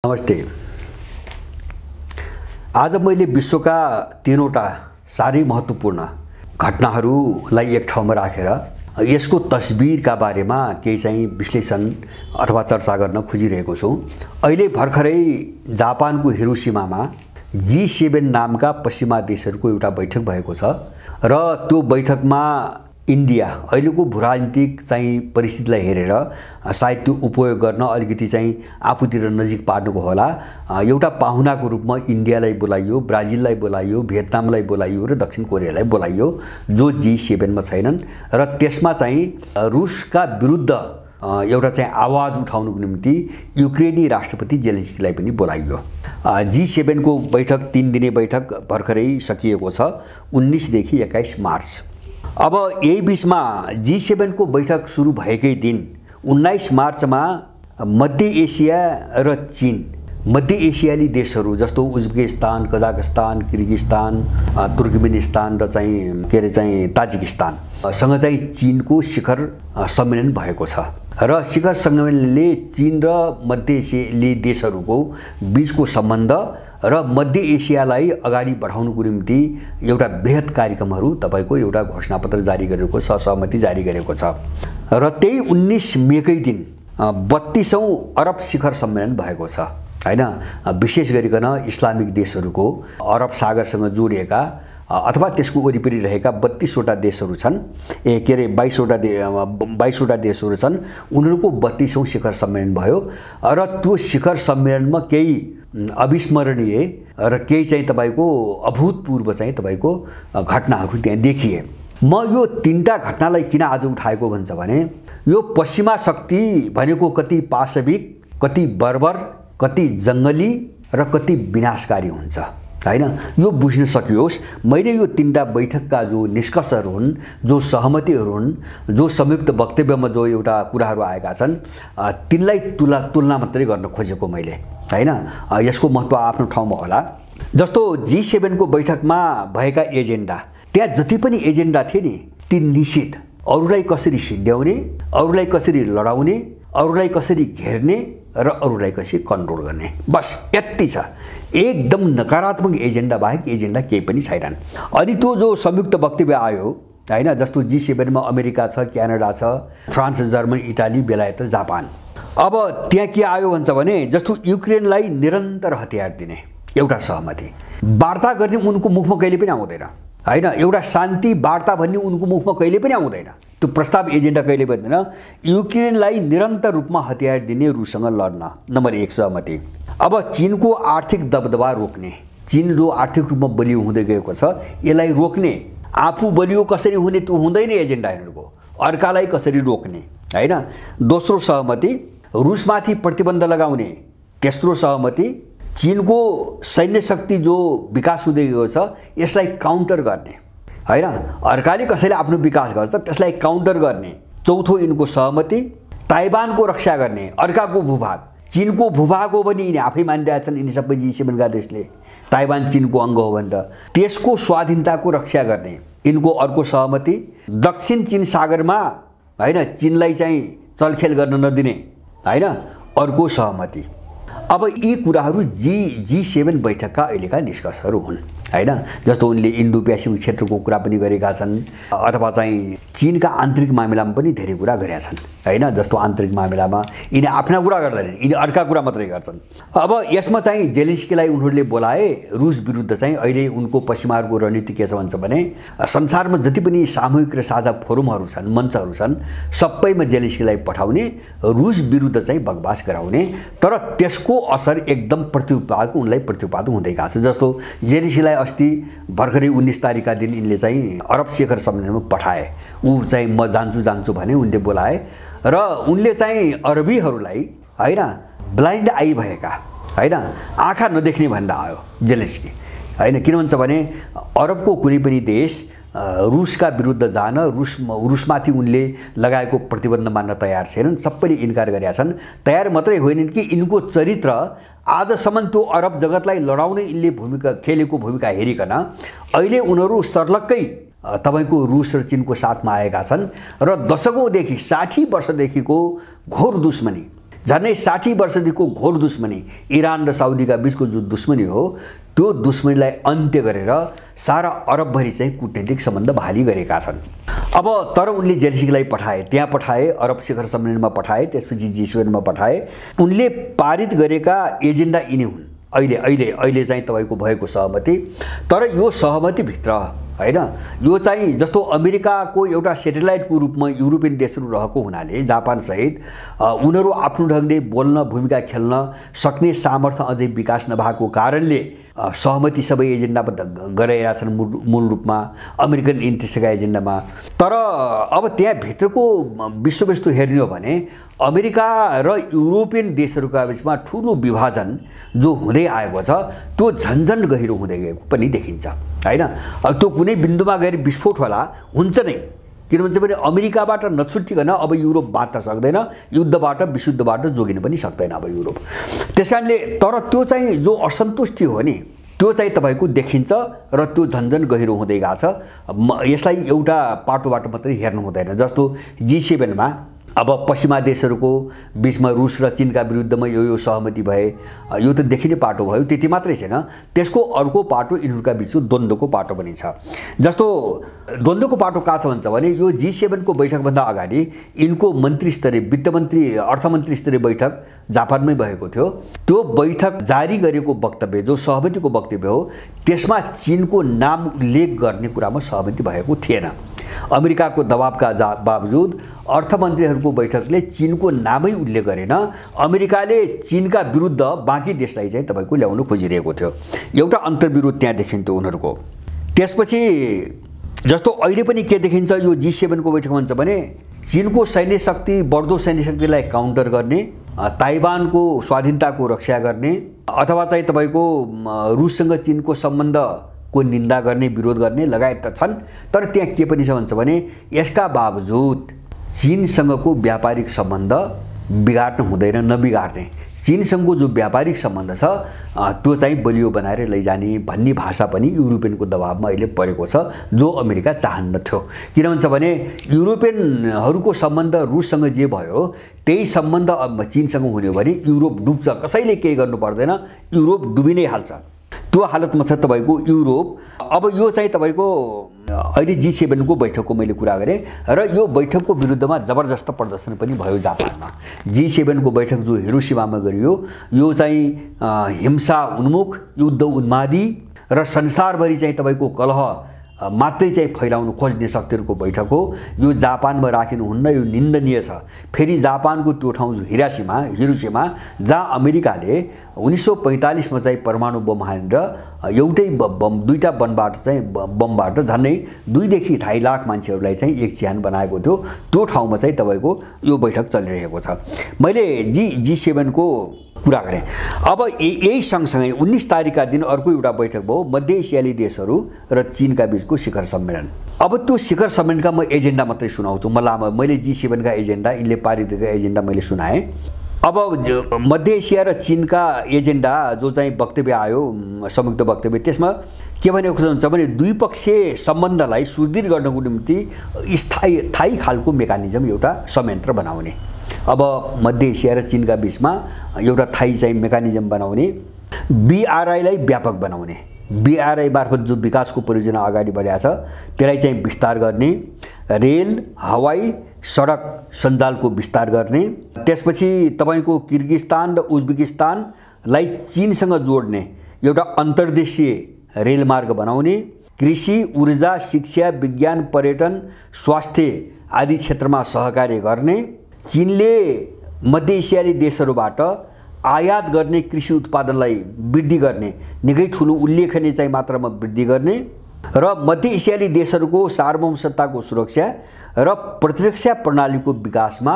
नमस्ते। आज मैले विश्वका तीनवटा साह्रै महत्त्वपूर्ण घटनाहरूलाई एक ठाउँमा राखेर यसको तस्बिरका बारेमा केही चाहिँ विश्लेषण अथवा चर्चा गर्न खोजिरहेको छु। अहिले भर्खरै जापानको हिरोशिमामा G7 नामका पश्चिमा देशहरूको एउटा बैठक भएको छ र त्यो बैठकमा इन्डिया अहिलेको भूराजनीतिक चाहिँ परिस्थितिलाई हेरेर सायद त्यो उपयोग गर्न अलिकति चाहिँ आफूतिर नजिक पार्नुको होला। एउटा पाहुनाको रूपमा इन्डियालाई बोलाइयो, ब्राजिललाई बोलाइयो, भियतनामलाई बोलाइयो र दक्षिण कोरियालाई बोलाइयो जो G7 मा छैनन् र त्यसमा चाहिँ रुसका विरुद्ध एउटा चाहिँ आवाज उठाउनको निम्ति युक्रेनी राष्ट्रपति जेलेन्स्कीलाई पनि बोलाइयो। G7 को बैठक 3 दिने बैठक भर्खरै सकिएको छ 19 देखि 21 मार्च। अब यही बीचमा G7 को बैठक सुरु भएकै दिन 19 मार्चमा मध्य एसिया र चीन, मध्य एसियाली देशहरू जस्तो उज्बेकिस्तान, कजाकस्तान, किर्गिस्तान, तुर्कमेनिस्तान र चाहिँ ताजिकिस्तान सँग चाहिँ चीनको शिखर सम्मेलन भएको छ र शिखर सम्मेलनले चीन र मध्य एसियाली देशहरूको बीचको सम्बन्ध र मध्य एसियालाई अगाडि बढाउनको निम्ति एउटा बृहत कार्यक्रमहरू तपाईको एउटा घोषणापत्र जारी गरेको छ, सहमति जारी गरेको छ र त्यही 19 मेकै दिन 32औं अरब शिखर सम्मेलन भएको छ हैन। विशेष गरिकन इस्लामिक देशहरूको अरब सागरसँग जोडिएका अथवा त्यसको वरिपरि रहेका 32 वटा देशहरू छन्, 22 वटा देशहरू छन्। उनीहरूको 32औं शिखर सम्मेलन भयो र त्यो शिखर सम्मेलनमा केही अविस्मरणीय र केही चाहिँ तपाईको अभूतपूर्व चाहिँ तपाईको घटनाहरू त्यहाँ देखिए। म यो तीनटा घटनालाई किन आज उठाएको भन्छ भने यो पश्चिमा शक्ति भनेको कति पाशविक, कति बर्बर, कति जंगली र कति विनाशकारी हुन्छ हैन। यो बुझ्न सकियोस्। मैले यो तीनटा बैठकका जो निष्कर्षहरू हुन्, जो सहमतिहरू हुन्, जो संयुक्त वक्तव्यमा जो एउटा कुराहरू आएका छन् तिनलाई तुलना मात्रै गर्न खोजेको मैले हैन। यसको महत्त्व आफ्नो ठाउँमा होला। जस्तो G7 को बैठकमा भएका एजेन्डा, त्यहाँ जति पनि एजेन्डा थिए नि ती निश्चित, अरूलाई कसरी सिद्ध्याउने, अरूलाई कसरी लडाउने, अरूलाई कसरी घेर्ने र अरूलाई कसरी कन्ट्रोल गर्ने, बस यति छ। एकदम नकारात्मक एजेन्डा बाहेक एजेन्डा केही पनि छैनन्। अनि त्यो जो संयुक्त वक्तव्य आयो हैन, जस्तो G7 मा अमेरिका छ, क्यानाडा छ, फ्रान्स, जर्मनी, इटाली, बेलायत र जापान। अब त्यहाँ के आयो भन्छ भने जस्तो युक्रेनलाई निरन्तर हतियार दिने एउटा सहमति, वार्ता गर्ने उनको मुखमा कहिले पनि आउँदैन हैन। एउटा शान्ति वार्ता भन्ने उनको मुखमा कहिले पनि आउँदैन। त्यो प्रस्ताव एजेन्डा कहिले बन्दैन। युक्रेनलाई निरन्तर रूपमा हतियार दिने, रुससँग लड्न, नम्बर 1 सहमति। अब चीनको आर्थिक दबदबा रोक्ने, चीन जो आर्थिक रूपमा बलियो हुँदै गएको छ यसलाई रोक्ने, आफू बलियो कसरी हुने त्यो हुँदैन एजेन्डा यिनीहरूको, अर्कालाई कसरी रोक्ने हैन। दोस्रो सहमति रुसमाथि प्रतिबन्ध लगाउने। तेस्रो सहमति चीनको सैन्य शक्ति जो विकास हुँदै गएको छ यसलाई काउन्टर गर्ने हैन। अर्काले कसैले आफ्नो विकास गर्छ त्यसलाई काउन्टर गर्ने। चौथो यिनको सहमति ताइवानको रक्षा गर्ने, अर्काको भूभाग, चीनको भूभाग हो भने यिनी आफै मानिरहेछन् यिनी सबै G7 का देशले ताइवान चीनको अंग हो भनेर, त्यसको स्वाधीनताको रक्षा गर्ने यिनको अर्को सहमति। दक्षिण चीन सागरमा हैन चीनलाई चाहिँ चलखेल गर्न नदिने हैन, अर्को सहमति। अब यी कुराहरू G7 बैठकका अहिलेका निष्कर्षहरू हुन् हैन। जस्तो उनले इन्डो पेसिफिक क्षेत्रको कुरा पनि गरेका छन् अथवा चाहिँ चीनका आन्तरिक मामिलामा पनि धेरै कुरा गरेका छन् हैन। जस्तो आन्तरिक मामिलामा यिनी आफ्ना कुरा गर्दैनन्, यिनी अर्का कुरा मात्रै गर्छन्। अब यसमा चाहिँ जेलेन्स्कीलाई उनीहरूले बोलाए रुस विरुद्ध चाहिँ अहिले उनको पश्चिमाहरूको रणनीति के छ भन्छ भने संसारमा जति पनि सामूहिक र साझा फोरमहरू छन्, मञ्चहरू छन्, सबैमा जेलेन्स्कीलाई पठाउने, रुस विरुद्ध चाहिँ बकवास गराउने, तर त्यसको असर एकदम उनलाई प्रत्युत्पादन हुँदै गएको छ। जस्तो जेलेन्स्कीलाई अस्ति भर्खरै 19 तारिखका दिन यिनले चाहिँ अरब शिखर सम्मेलनमा पठाए। ऊ चाहिँ म जान्छु भने उनले बोलाए र उनले चाहिँ अरबीहरूलाई हैन ब्लाइन्ड आई भएका हैन, आँखा नदेख्ने भनेर आयो जेलेन्स्की हैन। किन भन्छ भने अरबको कुनै पनि देश रुसका विरुद्ध जान, रुसमाथि उनले लगाएको प्रतिबन्ध मान्न तयार छैनन्, सबैले इन्कार गरेका छन्। तयार मात्रै होइनन् कि यिनको चरित्र आजसम्म त्यो अरब जगतलाई लडाउने यिनले खेलेको भूमिका हेरिकन अहिले उनीहरू सर्लक्कै तपाईको रुस र चीनको साथमा आएका छन् र दशकौंदेखि 60 वर्षदेखिको घोर दुश्मनी झन्डै 60 वर्षदेखिको घोर दुश्मनी इरान र साउदीका बीचको जो दुश्मनी हो त्यो दुश्मनीलाई अन्त्य गरेर सारा अरबभरि चाहिँ कूटनीतिक सम्बन्ध बहाली गरेका छन्। अब तर उनले जेलेन्स्कीलाई पठाए, त्यहाँ पठाए, अरब शिखर सम्मेलनमा पठाए, त्यसपछि G7मा पठाए। उनले पारित गरेका एजेन्डा यिनी हुन् अहिले चाहिँ तपाईको भएको सहमति। तर यो सहमतिभित्र हैन, यो चाहिँ जस्तो अमेरिकाको एउटा सेटेलाइटको रूपमा युरोपियन देशहरू रहेको हुनाले जापान सहित उनीहरू आफ्नो ढङ्गले बोल्न भूमिका खेल्न सक्ने सामर्थ्य अझै विकास नभएको कारणले सहमति सबै एजेन्डामा गराइरहेका छन् मूल रूपमा अमेरिकन इन्ट्रेस्टका एजेन्डामा। तर अब त्यहाँ भित्रको विश्ववस्तु हेर्ने हो भने अमेरिका र युरोपियन देशहरूका बीचमा ठुलो विभाजन जो हुँदै आएको छ त्यो झन्झन गहिरो हुँदै गएको पनि देखिन्छ हैन। त्यो कुनै बिन्दुमा गएर विस्फोट होला, हुन्छ नै, किनभने पनि अमेरिकाबाट नछुट्टिकन अब युरोप बाँच्न सक्दैन, युद्धबाट विशुद्धबाट जोगिन पनि सक्दैन अब युरोप। त्यसकारणले तर त्यो चाहिँ जो असन्तुष्टि हो नि त्यो चाहिँ तपाईको देखिन्छ र त्यो झन्झन गहिरो हुँदै गएको छ। यसलाई एउटा पाटोबाट मात्रै हेर्नु हुँदैन। जस्तो G7मा अब पश्चिमा देशहरूको बीचमा रुस र चीनका विरुद्धमा यो सहमति भए, यो त देखिने पाटो भयो। त्यति मात्रै छैन, त्यसको अर्को पाटो यिनीहरूका बीचको द्वन्द्वको पाटो पनि छ। जस्तो द्वन्द्वको पाटो कहाँ छ भन्छ भने यो G7को बैठकभन्दा अगाडि यिनको मन्त्री स्तरीय वित्तमन्त्री अर्थमन्त्री स्तरीय बैठक जापानमै भएको थियो। त्यो बैठक जारी गरेको वक्तव्य जो सहमतिको वक्तव्य हो त्यसमा चीनको नाम उल्लेख गर्ने कुरामा सहमति भएको थिएन। अमेरिकाको दबावका बावजुद अर्थमन्त्रीहरूको बैठकले चीनको नामै उल्लेख गरेन। अमेरिकाले चीनका विरुद्ध बाँकी देशलाई चाहिँ तपाईको ल्याउन खोजिरहेको थियो। एउटा अन्तर्विरोध त्यहाँ देखिन्थ्यो उनीहरूको। त्यसपछि जस्तो अहिले पनि के देखिन्छ यो G7को बैठक भन्छ भने चीनको सैन्य शक्ति बढ्दो सैन्य शक्तिलाई काउन्टर गर्ने, ताइवानको स्वाधीनताको रक्षा गर्ने अथवा चाहिँ तपाईको रुससँग चीनको सम्बन्धको निन्दा गर्ने, विरोध गर्ने लगायत त छन्। तर त्यहाँ के पनि छ भन्छ भने यसका बावजुद चीनसँगको व्यापारिक सम्बन्ध बिगार्नु हुँदैन, नबिगार्ने। चीनसँगको जो व्यापारिक सम्बन्ध छ त्यो चाहिँ बलियो बनाएर लैजाने भन्ने भाषा पनि युरोपियनको दबावमा अहिले परेको छ, जो अमेरिका चाहन्नथ्यो। किन भन्छ भने युरोपियनहरूको सम्बन्ध रुससँग जे भयो त्यही सम्बन्ध चीनसँग हुने हो भने युरोप डुब्छ, कसैले केही गर्नु पर्दैन, युरोप डुबि नै हाल्छ। त्यो हालतमा छ तपाईको युरोप। अब यो चाहिँ तपाईको अहिले G7को बैठकको मैले कुरा गरेँ र यो बैठकको विरुद्धमा जबरजस्त प्रदर्शन पनि भयो जापानमा। G7को बैठक जो हिरोशिमामा गरियो यो चाहिँ हिंसा उन्मुख, युद्ध उन्मादी र संसारभरि चाहिँ तपाईको कलह मात्रै चाहिँ फैलाउन खोज्ने शक्तिहरूको बैठक हो। यो जापानमा राखिनुहुन्न, यो निन्दनीय छ। फेरि जापानको त्यो ठाउँ जो हिरोशिमा जहाँ अमेरिकाले 1945मा चाहिँ परमाणु बम हानेर एउटै बम दुईटा बमबाट झन्डै 2 देखि 2.5 लाख मान्छेहरूलाई चाहिँ एक चिहान बनाएको थियो। त्यो ठाउँमा चाहिँ तपाईको यो बैठक चलिरहेको छ। मैले G7को कुरा गरेँ। अब यही सँगसँगै 19 तारिकका दिन अर्को एउटा बैठक भयो मध्य एसियाली देशहरू र चीनका बीचको शिखर सम्मेलन। अब त्यो शिखर सम्मेलनका म एजेन्डा मात्रै सुनाउँछु। मैले G7का एजेन्डा, यिनले पारित गरेका एजेन्डा मैले सुनाएँ। अब मध्य एसिया र चीनका एजेन्डा जो चाहिँ वक्तव्य आयो, संयुक्त वक्तव्य, त्यसमा के भनेको हुन्छ भने द्विपक्षीय सम्बन्धलाई सुदृढ गर्नको निम्ति स्थायी खालको मेकानिजम एउटा संयन्त्र बनाउने। अब मध्य एसिया र चीनका बीचमा एउटा थाई चाहिँ मेकानिजम बनाउने, BRI-लाई व्यापक बनाउने, BRI मार्फत जो विकासको परियोजना अगाडि बढाएको छ त्यसलाई चाहिँ विस्तार गर्ने, रेल, हवाई, सडक सञ्जालको विस्तार गर्ने, त्यसपछि तपाईको किर्गिस्तान र उज्बेकिस्तानलाई चीनसँग जोड्ने एउटा अन्तर्देशीय रेलमार्ग बनाउने, कृषि, ऊर्जा, शिक्षा, विज्ञान, पर्यटन, स्वास्थ्य आदि क्षेत्रमा सहकार्य गर्ने, चीनले मध्य एसियाली देशहरूबाट आयात गर्ने कृषि उत्पादनलाई वृद्धि गर्ने, निकै ठुलो उल्लेखनीय चाहिँ मात्रामा वृद्धि गर्ने र मध्य एसियाली देशहरूको सार्वभौमसत्ताको सुरक्षा र प्रतिरक्षा प्रणालीको विकासमा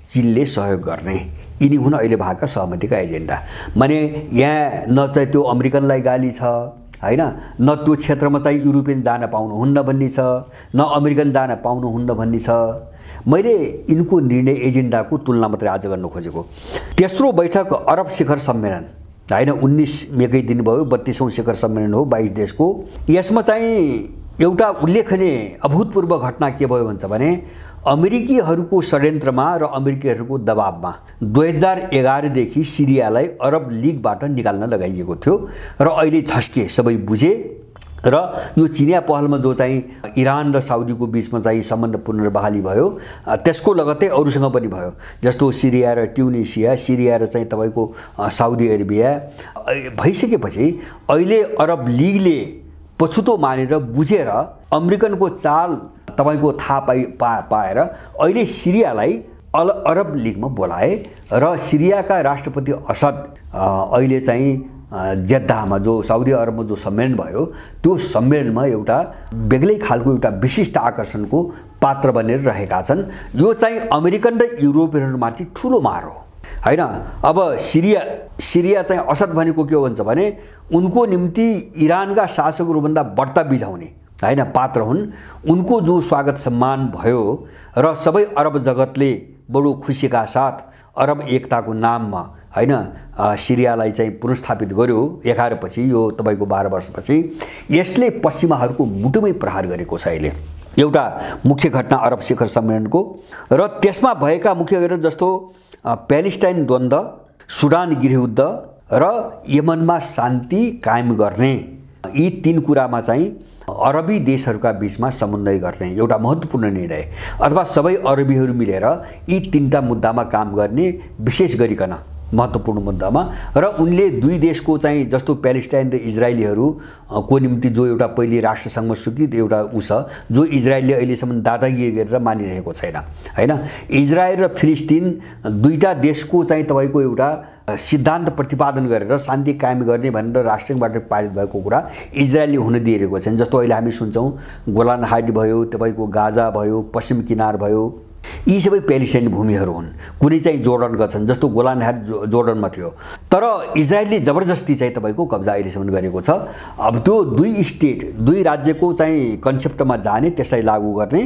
चीनले सहयोग गर्ने। यिनी हुन् अहिले भएका सहमतिका एजेन्डा। माने यहाँ न चाहिँ त्यो अमेरिकनलाई गाली छ हैन, न त्यो क्षेत्रमा चाहिँ युरोपियन जान पाउनुहुन्न भन्ने छ, न अमेरिकन जान पाउनुहुन्न भन्ने छ। मैले यिनको निर्णय एजेन्डाको तुलना मात्रै आज गर्न खोजेको। तेस्रो बैठक अरब शिखर सम्मेलन हैन, 19 मेकै दिन भयो, 32औं शिखर सम्मेलन हो 22 देशको। यसमा चाहिँ एउटा उल्लेखनीय अभूतपूर्व घटना के भयो भन्छ भने अमेरिकीहरूको षड्यन्त्रमा र अमेरिकीहरूको दबावमा 2011 देखि सिरियालाई अरब लीगबाट निकाल्न लगाइएको थियो र अहिले झस्के सबै बुझे र यो चिनिया पहलमा जो चाहिँ इरान र साउदीको बीचमा चाहिँ सम्बन्ध पुनर्बहाली भयो त्यसको लगत्तै अरूसँग पनि भयो जस्तो सिरिया र ट्युनिसिया सिरिया र चाहिँ तपाईको साउदी अरेबिया भइसकेपछि अहिले अरब लीगले पछुतो मानेर बुझेर अमेरिकनको चाल तपाईको थाहा पाएर अहिले सिरियालाई अरब लीगमा बोलाए र सिरियाका राष्ट्रपति असद अहिले चाहिँ जेद्दाहमा जो साउदी अरबमा जो सम्मेलन भयो त्यो सम्मेलनमा एउटा बेग्लै खालको एउटा विशिष्ट आकर्षणको पात्र बनेर रहेका छन्। यो चाहिँ अमेरिकन र युरोपियनहरूमाथि ठुलो मार हो हैन। अब सिरिया चाहिँ असद भनेको के हो भन्छ भने उनको निम्ति इरानका शासकहरूभन्दा बढ्ता बिझाउने हैन पात्र हुन्। उनको जो स्वागत सम्मान भयो र सबै अरब जगतले बडो खुसीका साथ अरब एकताको नाममा हैन सिरियालाई चाहिँ पुनर्स्थापित गर्यो 11 पछि यो तपाईको 12 वर्षपछि यसले पश्चिमाहरूको मुटुमै प्रहार गरेको छ। अहिले एउटा मुख्य घटना अरब शिखर सम्मेलनको र त्यसमा भएका मुख्य गरेर जस्तो प्यालेस्टाइन द्वन्द्व, सुडान गृहयुद्ध र यमनमा शान्ति कायम गर्ने यी 3 कुरामा चाहिँ अरबी देशहरूका बीचमा समन्वय गर्ने एउटा महत्त्वपूर्ण निर्णय अथवा सबै अरबीहरू मिलेर यी 3टा मुद्दामा काम गर्ने विशेष गरिकन महत्त्वपूर्ण मुद्दामा र उनले दुई देशको चाहिँ जस्तो प्यालेस्टाइन र इजरायलीहरू को निम्ति जो एउटा पहिले राष्ट्रसङ्घमा स्वीकृत एउटा छ जो इजरायलले अहिलेसम्म दादागिरी गरेर मानिरहेको छैन हैन। इजरायल र फिलिस्तिन दुईटा देशको चाहिँ तपाईको एउटा सिद्धान्त प्रतिपादन गरेर शान्ति कायम गर्ने भनेर राष्ट्रसङ्घबाट पारित भएको कुरा इजरायलले हुन दिइरहेको छैन। जस्तो अहिले हामी सुन्छौँ गोलान हाइट भयो, तपाईको गाजा भयो, पश्चिम किनार भयो, यी सबै प्यालेस्टाइन भूमिहरू हुन्। कुनै चाहिँ जोर्डनका छन् जस्तो गोलान हाइट जोर्डनमा थियो तर इजरायलले जबरजस्ती चाहिँ तपाईको कब्जा अहिलेसम्म गरेको छ। अब त्यो दुई स्टेट दुई राज्यको चाहिँ कन्सेप्टमा जाने त्यसलाई लागू गर्ने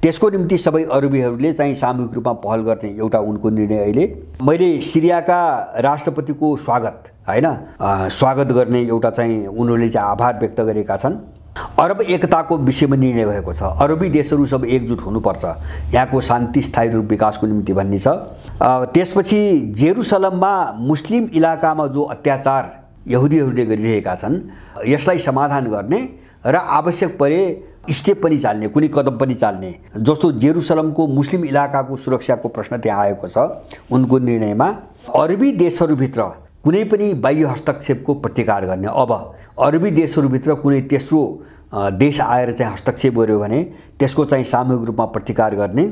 त्यसको निम्ति सबै अरबीहरूले चाहिँ सामूहिक रूपमा पहल गर्ने एउटा उनको निर्णय। अहिले मैले सिरियाका राष्ट्रपतिको स्वागत हैन स्वागत गर्ने एउटा चाहिँ उनीहरूले चाहिँ आभार व्यक्त गरेका छन्। अरब एकताको विषयमा निर्णय भएको छ। अरबी देशहरू सब एकजुट हुनुपर्छ यहाँको शान्ति स्थायी रूप विकासको निम्ति भन्ने छ। त्यसपछि जेरुसलममा मुस्लिम इलाकामा जो अत्याचार यहुदीहरूले गरिरहेका छन् यसलाई समाधान गर्ने र आवश्यक परे स्टेप पनि चाल्ने कुनै कदम पनि चाल्ने जस्तो जेरुसलमको मुस्लिम इलाकाको सुरक्षाको प्रश्न त्यहाँ आएको छ उनको निर्णयमा। अरबी देशहरूभित्र कुनै पनि बाह्य हस्तक्षेपको प्रतिकार गर्ने। अब अरबी देशहरूभित्र कुनै तेस्रो देश आएर चाहिँ हस्तक्षेप गर्यो भने त्यसको चाहिँ सामूहिक रूपमा प्रतिकार गर्ने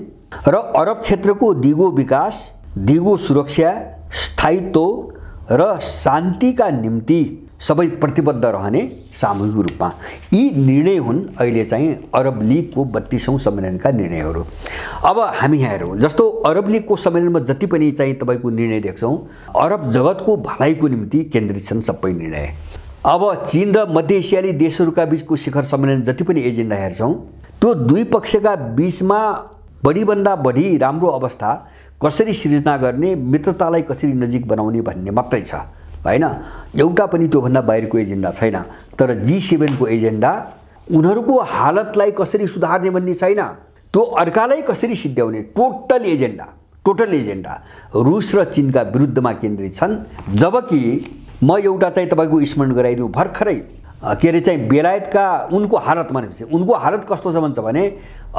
र अरब क्षेत्रको दिगो विकास, दिगो सुरक्षा, स्थायित्व र शान्तिका निम्ति सबै प्रतिबद्ध रहने सामूहिक रूपमा यी निर्णय हुन् अहिले चाहिँ अरब लीगको 32औं सम्मेलनका निर्णयहरू। अब हामी यहाँ हेरौँ जस्तो अरब लीगको सम्मेलनमा जति पनि चाहिँ तपाईको निर्णय देख्छौँ अरब जगतको भलाइको निम्ति केन्द्रित छन् सबै निर्णय। अब चीन र मध्य एसियाली देशहरूका बीचको शिखर सम्मेलन जति पनि एजेन्डा हेर्छौँ त्यो दुई पक्षका बीचमा बढीभन्दा बढी राम्रो अवस्था कसरी सिर्जना गर्ने, मित्रतालाई कसरी नजिक बनाउने भन्ने मात्रै छ हैन। एउटा पनि त्योभन्दा बाहिरको एजेन्डा छैन। तर G7 को एजेन्डा उनीहरूको हालतलाई कसरी सुधार्ने भन्ने छैन, त्यो अर्कालाई कसरी सिद्ध्याउने टोटल एजेन्डा रुस र चीनका विरुद्धमा केन्द्रित छन्। जबकि म एउटा चाहिँ तपाईको स्मरण गराइदिउँ भर्खरै के अरे चाहिँ बेलायतका उनको हालत भनेपछि उनको हालत कस्तो छ भन्छ भने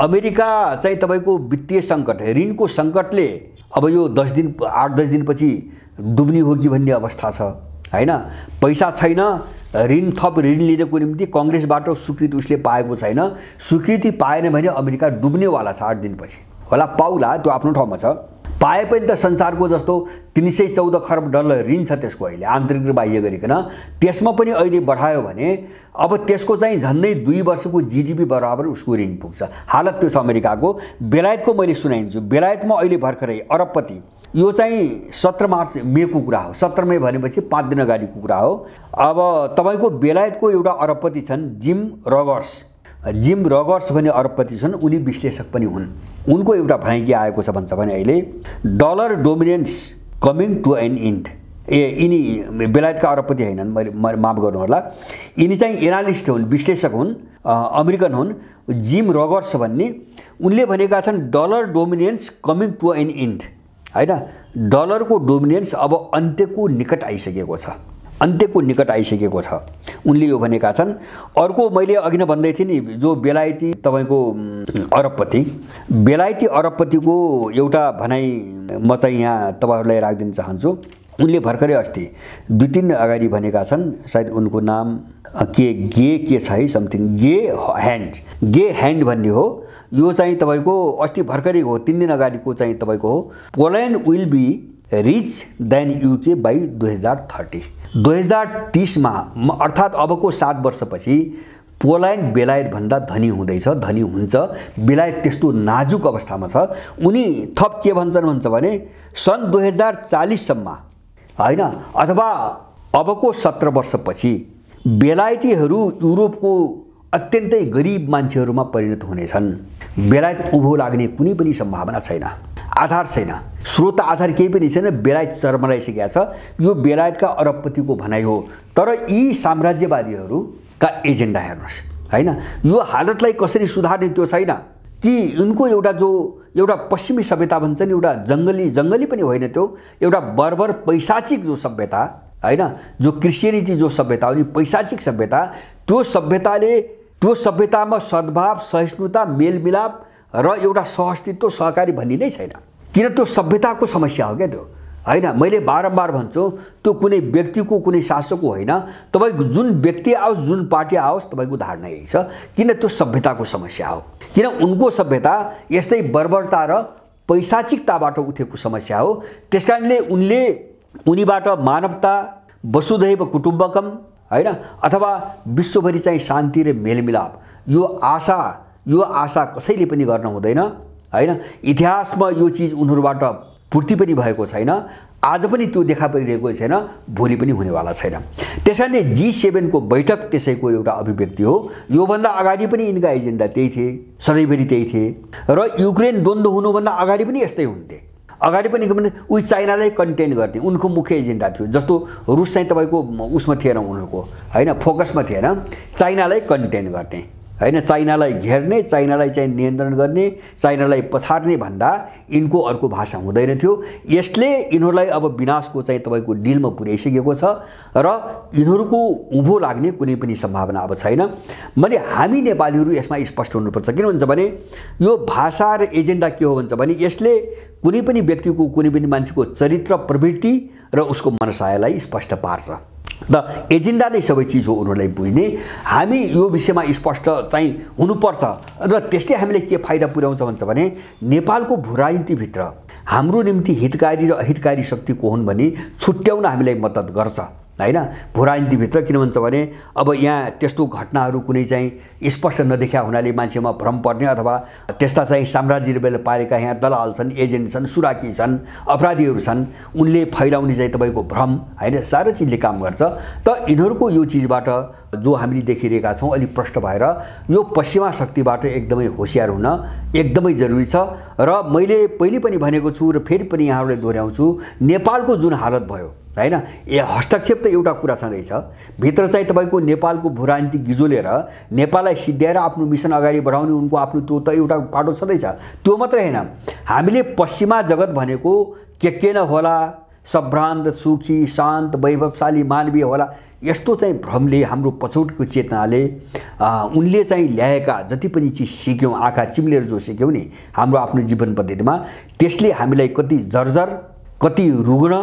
अमेरिका चाहिँ तपाईको वित्तीय सङ्कट ऋणको सङ्कटले अब यो 8-10 दिनपछि डुब्ने हो कि भन्ने अवस्था छ हैन। पैसा छैन, थप ऋण लिनको निम्ति कांग्रेसबाट स्वीकृति उसले पाएको छैन। स्वीकृति पाएन भने अमेरिका डुब्नेवाला छ 8 दिनपछि। होला पाउला त्यो आफ्नो ठाउँमा छ। पाए पनि त संसारको जस्तो 314 खरब डलर ऋण छ त्यसको अहिले आन्तरिक र बाह्य गरिकन त्यसमा पनि अहिले बढायो भने अब त्यसको चाहिँ झन्डै 2 वर्षको जीडीपी बराबर उसको ऋण पुग्छ। हालत त्यो छ अमेरिकाको। बेलायतको मैले सुनाइन्छु। बेलायतमा अहिले भर्खरै अरबपति यो चाहिँ 17 मार्च मेको कुरा हो। 17 मे भनेपछि 5 दिन अगाडिको कुरा हो। अब तपाईको बेलायतको एउटा अरबपति छन् जिम रगर्स भन्ने अरबपति छन्। उनी विश्लेषक पनि हुन्। उनको एउटा भनाइ के आएको छ भन्छ भने अहिले dollar dominance coming to an end यिनी बेलायतका अरबपति हैनन्, मैले माफ गर्नु होला। यिनी चाहिँ एनालिस्ट हुन्, विश्लेषक हुन्, अमेरिकन हुन्, जिम रगर्स भन्ने। उनले भनेका छन् dollar dominance coming to an end, हैन। डलरको डोमिनेन्स अब अन्त्यको निकट आइसकेको छ, अन्त्यको निकट आइसकेको छ, उनले यो भनेका छन्। अर्को मैले अघि नै भन्दै थिएँ नि, जो बेलायती तपाईँको अरबपति, बेलायती अरबपतिको एउटा भनाइ म चाहिँ यहाँ तपाईँहरूलाई राखिदिन चाहन्छु। उनले भर्खरै अस्ति 2-3 दिन अगाडि भनेका छन्, सायद उनको नाम के छ है, समथिङ गे ह्यान्ड भन्ने हो। यो चाहिँ तपाईँको अस्ति भर्खरै हो, 3 दिन अगाडिको चाहिँ तपाईँको हो। Poland will be rich than UK by 2030। 2030मा अर्थात् अबको 7 वर्षपछि पोल्यान्ड बेलायतभन्दा धनी हुँदैछ, धनी हुन्छ। बेलायत त्यस्तो नाजुक अवस्थामा छ। उनी थप के भन्छ भने सन् 2040सम्म, हैन, अथवा अबको 17 वर्षपछि बेलायतीहरू युरोपको अत्यन्तै गरिब मान्छेहरूमा परिणत हुनेछन्। बेलायत उभो लाग्ने कुनै पनि सम्भावना छैन, आधार छैन, स्रोत आधार केही पनि छैन। बेलायत चरमराइसकेको छ। यो बेलायतका अरबपतिको भनाइ हो। तर यी साम्राज्यवादीहरूका एजेन्डा हेर्नुहोस्, हैन। यो हालतलाई कसरी सुधार्ने त्यो छैन कि उनको एउटा पश्चिमी सभ्यता भन्छ नि, एउटा जङ्गली पनि होइन, त्यो एउटा बर्बर पैशाचिक जो सभ्यता, हैन, जो क्रिस्चियनिटी जो सभ्यता हो नि, पैशाचिक सभ्यता, त्यो सभ्यतामा सद्भाव, सहिष्णुता, मेलमिलाप र एउटा सहअस्तित्व, सहकारी भन्ने नै छैन। किन? त्यो सभ्यताको समस्या हो क्या त्यो, हैन। मैले बारम्बार भन्छु, त्यो कुनै व्यक्तिको, कुनै शासकको होइन। तपाईको जुन व्यक्ति आओस्, जुन पार्टी आओस्, तपाईको धारणा यही छ। किन? त्यो सभ्यताको समस्या हो। किन? उनको सभ्यता यस्तै बर्बरता र पैशाचिकताबाट उठेको समस्या हो। त्यसकारणले उनीबाट मानवता, वसुधैव कुटुम्बकम, हैन, अथवा विश्वभरि चाहिँ शान्ति र मेलमिलाप, यो आशा कसैले पनि गर्न हुँदैन, हैन। इतिहासमा यो चिज उनीहरूबाट पूर्ति पनि भएको छैन, आज पनि त्यो देखा परिरहेको छैन, भोलि पनि हुनेवाला छैन। त्यसैले G7 को बैठक त्यसैको एउटा अभिव्यक्ति हो। योभन्दा अगाडि पनि यिनका एजेन्डा त्यही थिए, सधैँभरि त्यही थिए। र युक्रेन द्वन्द्व हुनुभन्दा अगाडि पनि यस्तै हुन्थे। अगाडि पनि उही चाइनालाई कन्टेन गर्ने उनको मुख्य एजेन्डा थियो। जस्तो रुस चाहिँ तपाईँको उसमा थिएन, उनीहरूको, हैन, फोकसमा थिएन। चाइनालाई कन्टेन गर्ने, हैन, चाइनालाई घेर्ने, चाइनालाई चाहिँ नियन्त्रण गर्ने, चाइनालाई पछार्ने भन्दा यिनको अर्को भाषा हुँदैन थियो। यसले यिनीहरूलाई अब विनाशको चाहिँ तपाईँको डिलमा पुर्याइसकेको छ र यिनीहरूको उभो लाग्ने कुनै पनि सम्भावना अब छैन। मैले हामी नेपालीहरू यसमा स्पष्ट हुनुपर्छ। किन भन्छ भने यो भाषा र एजेन्डा के हो भन्छ भने यसले कुनै पनि व्यक्तिको, कुनै पनि मान्छेको चरित्र, प्रवृत्ति र उसको मनसायलाई स्पष्ट पार्छ। द एजेन्डा नै सबै चिज हो उनीहरूलाई बुझ्ने। हामी यो विषयमा स्पष्ट चाहिँ हुनुपर्छ र त्यसले हामीलाई के फाइदा पुर्याउँछ भन्छ भने नेपालको भूराजनीतिभित्र हाम्रो निम्ति हितकारी र अहितकारी शक्ति को हुन् भनी छुट्याउन हामीलाई मद्दत गर्छ, हैन। भूराजनीतिभित्र किन भन्छ भने अब यहाँ त्यस्तो घटनाहरू कुनै चाहिँ स्पष्ट नदेखा हुनाले मान्छेमा भ्रम पर्ने, अथवा त्यस्ता चाहिँ साम्राज्यले पारेका यहाँ दलाल छन्, एजेन्ट छन्, सुराकी छन्, अपराधीहरू छन्, उनले फैलाउने चाहिँ तपाईँको भ्रम, हैन, सारा चिजले काम गर्छ। त यिनीहरूको यो चिजबाट जो हामीले देखिरहेका छौँ अलि प्रष्ट भएर यो पश्चिमा शक्तिबाट एकदमै होशियार हुन एकदमै जरुरी छ। र मैले पहिले पनि भनेको छु र फेरि पनि यहाँहरूलाई दोहोऱ्याउँछु, नेपालको जुन हालत भयो, हैन, हस्तक्षेप त एउटा कुरा छँदैछ। भित्र चाहिँ तपाईँको नेपालको भूराजनीति गिजोलेर नेपाललाई सिद्ध्याएर आफ्नो मिसन अगाडि बढाउने उनको आफ्नो त्यो त एउटा पाटो छँदैछ। त्यो मात्रै हैन, हामीले पश्चिमा जगत भनेको के न होला, सभ्रान्त, सुखी, शान्त, वैभवशाली, मानवीय होला, यस्तो चाहिँ भ्रमले, हाम्रो पछौटको चेतनाले उनले चाहिँ ल्याएका जति पनि चिज सिक्यौँ, आँखा चिम्लेर जो सिक्यौँ नि हाम्रो आफ्नो जीवन पद्धतिमा, त्यसले हामीलाई कति जर्जर, कति रुग्ण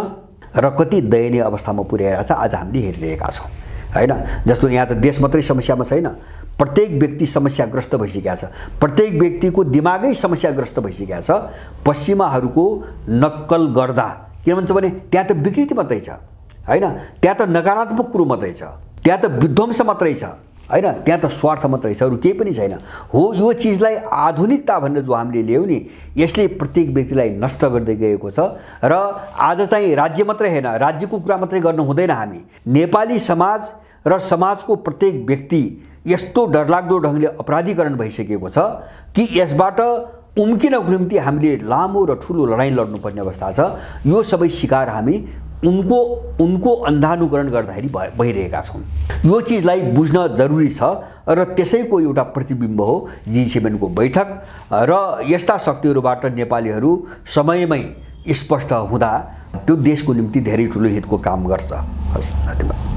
र कति दयनीय अवस्थामा पुर्याएको छ आज हामीले हेरिरहेका छौँ, हैन। जस्तो यहाँ त देश मात्रै समस्यामा छैन, प्रत्येक व्यक्ति समस्याग्रस्त भइसकेको छ, प्रत्येक व्यक्तिको दिमागै समस्याग्रस्त भइसकेको छ पश्चिमाहरूको नक्कल गर्दा। किन भन्छ भने त्यहाँ त विकृति मात्रै छ, हैन, त्यहाँ त नकारात्मक कुरो मात्रै छ, त्यहाँ त विध्वंस मात्रै छ, हैन, त्यहाँ त स्वार्थ मात्रै छ, अरू केही पनि छैन। हो, यो चिजलाई आधुनिकता भनेर जो हामीले ल्यायौँ नि, यसले प्रत्येक व्यक्तिलाई नष्ट गर्दै गएको छ। र आज चाहिँ राज्य मात्रै हैन, राज्यको कुरा मात्रै गर्नु हुँदैन। हामी नेपाली समाज र समाजको प्रत्येक व्यक्ति यस्तो डरलाग्दो ढङ्गले अपराधीकरण भइसकेको छ कि यसबाट उम्किनको निम्ति हामीले लामो र ठुलो लडाईँ लड्नुपर्ने अवस्था छ। यो सबै शिकार हामी उनको अन्धानुकरण गर्दाखेरि भइरहेका छौँ। यो चिजलाई बुझ्न जरुरी छ र त्यसैको एउटा प्रतिबिम्ब हो G7 को बैठक र यस्ता शक्तिहरूबाट नेपालीहरू समयमै स्पष्ट हुँदा त्यो देशको निम्ति धेरै ठुलो हितको काम गर्छ। हस्, धन्यवाद।